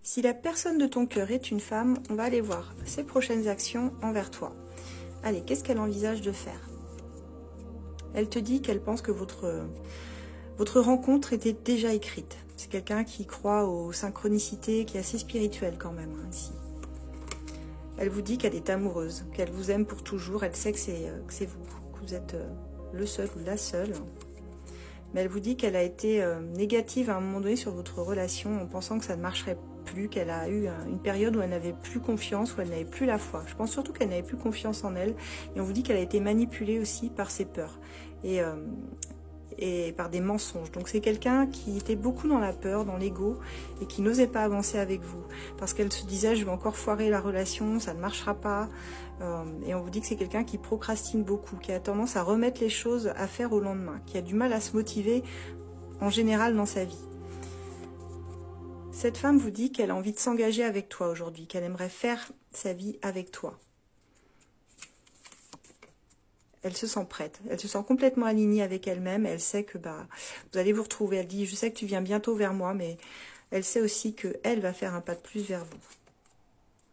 Si la personne de ton cœur est une femme, on va aller voir ses prochaines actions envers toi. Allez, qu'est-ce qu'elle envisage de faire? Elle te dit qu'elle pense que votre rencontre était déjà écrite. C'est quelqu'un qui croit aux synchronicités, qui est assez spirituel quand même, hein, ici. Elle vous dit qu'elle est amoureuse, qu'elle vous aime pour toujours. Elle sait que c'est vous, que vous êtes le seul ou la seule. Mais elle vous dit qu'elle a été négative à un moment donné sur votre relation en pensant que ça ne marcherait plus, qu'elle a eu une période où elle n'avait plus confiance, où elle n'avait plus la foi. Je pense surtout qu'elle n'avait plus confiance en elle. Et on vous dit qu'elle a été manipulée aussi par ses peurs et par des mensonges. Donc c'est quelqu'un qui était beaucoup dans la peur, dans l'ego, et qui n'osait pas avancer avec vous. Parce qu'elle se disait, je vais encore foirer la relation, ça ne marchera pas. Et on vous dit que c'est quelqu'un qui procrastine beaucoup, qui a tendance à remettre les choses à faire au lendemain, qui a du mal à se motiver en général dans sa vie. Cette femme vous dit qu'elle a envie de s'engager avec toi aujourd'hui, qu'elle aimerait faire sa vie avec toi. Elle se sent prête, elle se sent complètement alignée avec elle-même, elle sait que vous allez vous retrouver. Elle dit, je sais que tu viens bientôt vers moi, mais elle sait aussi qu'elle va faire un pas de plus vers vous.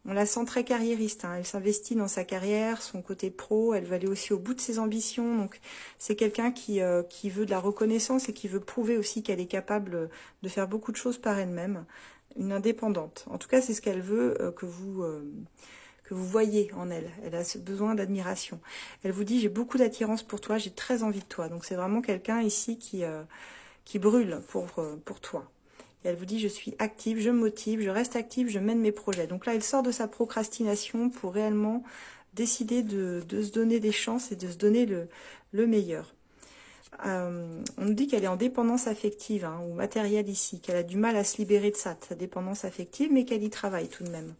On la sent très carriériste, hein. Elle s'investit dans sa carrière, son côté pro, elle veut aller aussi au bout de ses ambitions. Donc c'est quelqu'un qui veut de la reconnaissance et qui veut prouver aussi qu'elle est capable de faire beaucoup de choses par elle-même. Une indépendante. En tout cas, c'est ce qu'elle veut que vous voyez en elle. Elle a ce besoin d'admiration. Elle vous dit, j'ai beaucoup d'attirance pour toi, j'ai très envie de toi. Donc c'est vraiment quelqu'un ici qui brûle pour toi. Et elle vous dit, je suis active, je me motive, je reste active, je mène mes projets. Donc là, elle sort de sa procrastination pour réellement décider de se donner des chances et de se donner le meilleur. On nous dit qu'elle est en dépendance affective ou matérielle ici, qu'elle a du mal à se libérer de ça, de sa dépendance affective, mais qu'elle y travaille tout de même.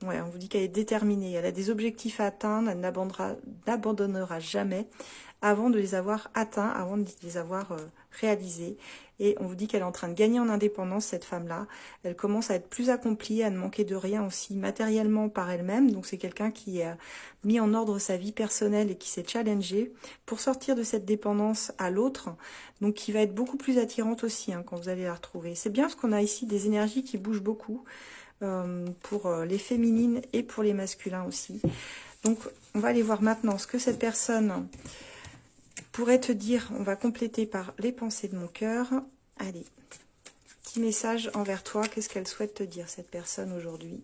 Ouais, on vous dit qu'elle est déterminée, elle a des objectifs à atteindre, elle n'abandonnera jamais avant de les avoir atteints, avant de les avoir réalisés. Et on vous dit qu'elle est en train de gagner en indépendance, cette femme-là. Elle commence à être plus accomplie, à ne manquer de rien aussi matériellement par elle-même. Donc c'est quelqu'un qui a mis en ordre sa vie personnelle et qui s'est challengé pour sortir de cette dépendance à l'autre. Donc qui va être beaucoup plus attirante aussi quand vous allez la retrouver. C'est bien parce qu'on a ici des énergies qui bougent beaucoup. Pour les féminines et pour les masculins aussi. Donc, on va aller voir maintenant ce que cette personne pourrait te dire. On va compléter par les pensées de mon cœur. Allez, petit message envers toi. Qu'est-ce qu'elle souhaite te dire, cette personne, aujourd'hui?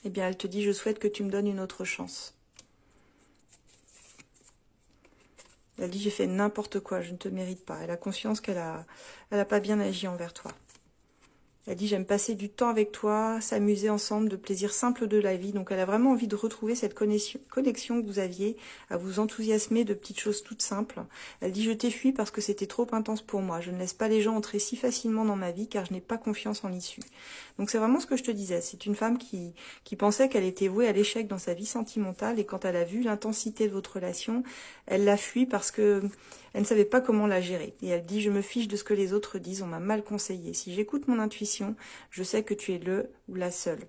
Eh bien, elle te dit, je souhaite que tu me donnes une autre chance. Elle dit, j'ai fait n'importe quoi, je ne te mérite pas. Elle a conscience qu'elle a pas bien agi envers toi. Elle dit, j'aime passer du temps avec toi, s'amuser ensemble, de plaisirs simples de la vie. Donc, elle a vraiment envie de retrouver cette connexion que vous aviez, à vous enthousiasmer de petites choses toutes simples. Elle dit, je t'ai fui parce que c'était trop intense pour moi. Je ne laisse pas les gens entrer si facilement dans ma vie car je n'ai pas confiance en l'issue. Donc, c'est vraiment ce que je te disais. C'est une femme qui pensait qu'elle était vouée à l'échec dans sa vie sentimentale. Et quand elle a vu l'intensité de votre relation, elle l'a fui parce que elle ne savait pas comment la gérer. Et elle dit, je me fiche de ce que les autres disent, on m'a mal conseillé. Si j'écoute mon intuition, je sais que tu es le ou la seule.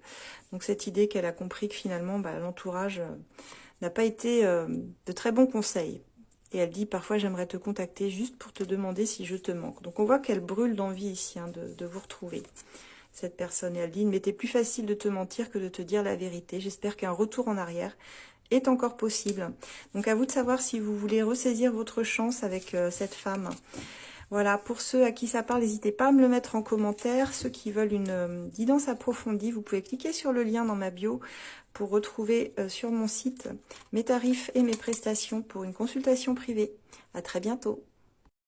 Donc cette idée qu'elle a compris que finalement, l'entourage n'a pas été de très bons conseils. Et elle dit, parfois j'aimerais te contacter juste pour te demander si je te manque. Donc on voit qu'elle brûle d'envie ici de vous retrouver, cette personne. Et elle dit, il m'était plus facile de te mentir que de te dire la vérité. J'espère qu'un retour en arrière est encore possible. Donc à vous de savoir si vous voulez ressaisir votre chance avec cette femme. Voilà, pour ceux à qui ça parle, n'hésitez pas à me le mettre en commentaire. Ceux qui veulent une guidance approfondie, vous pouvez cliquer sur le lien dans ma bio pour retrouver sur mon site mes tarifs et mes prestations pour une consultation privée. À très bientôt.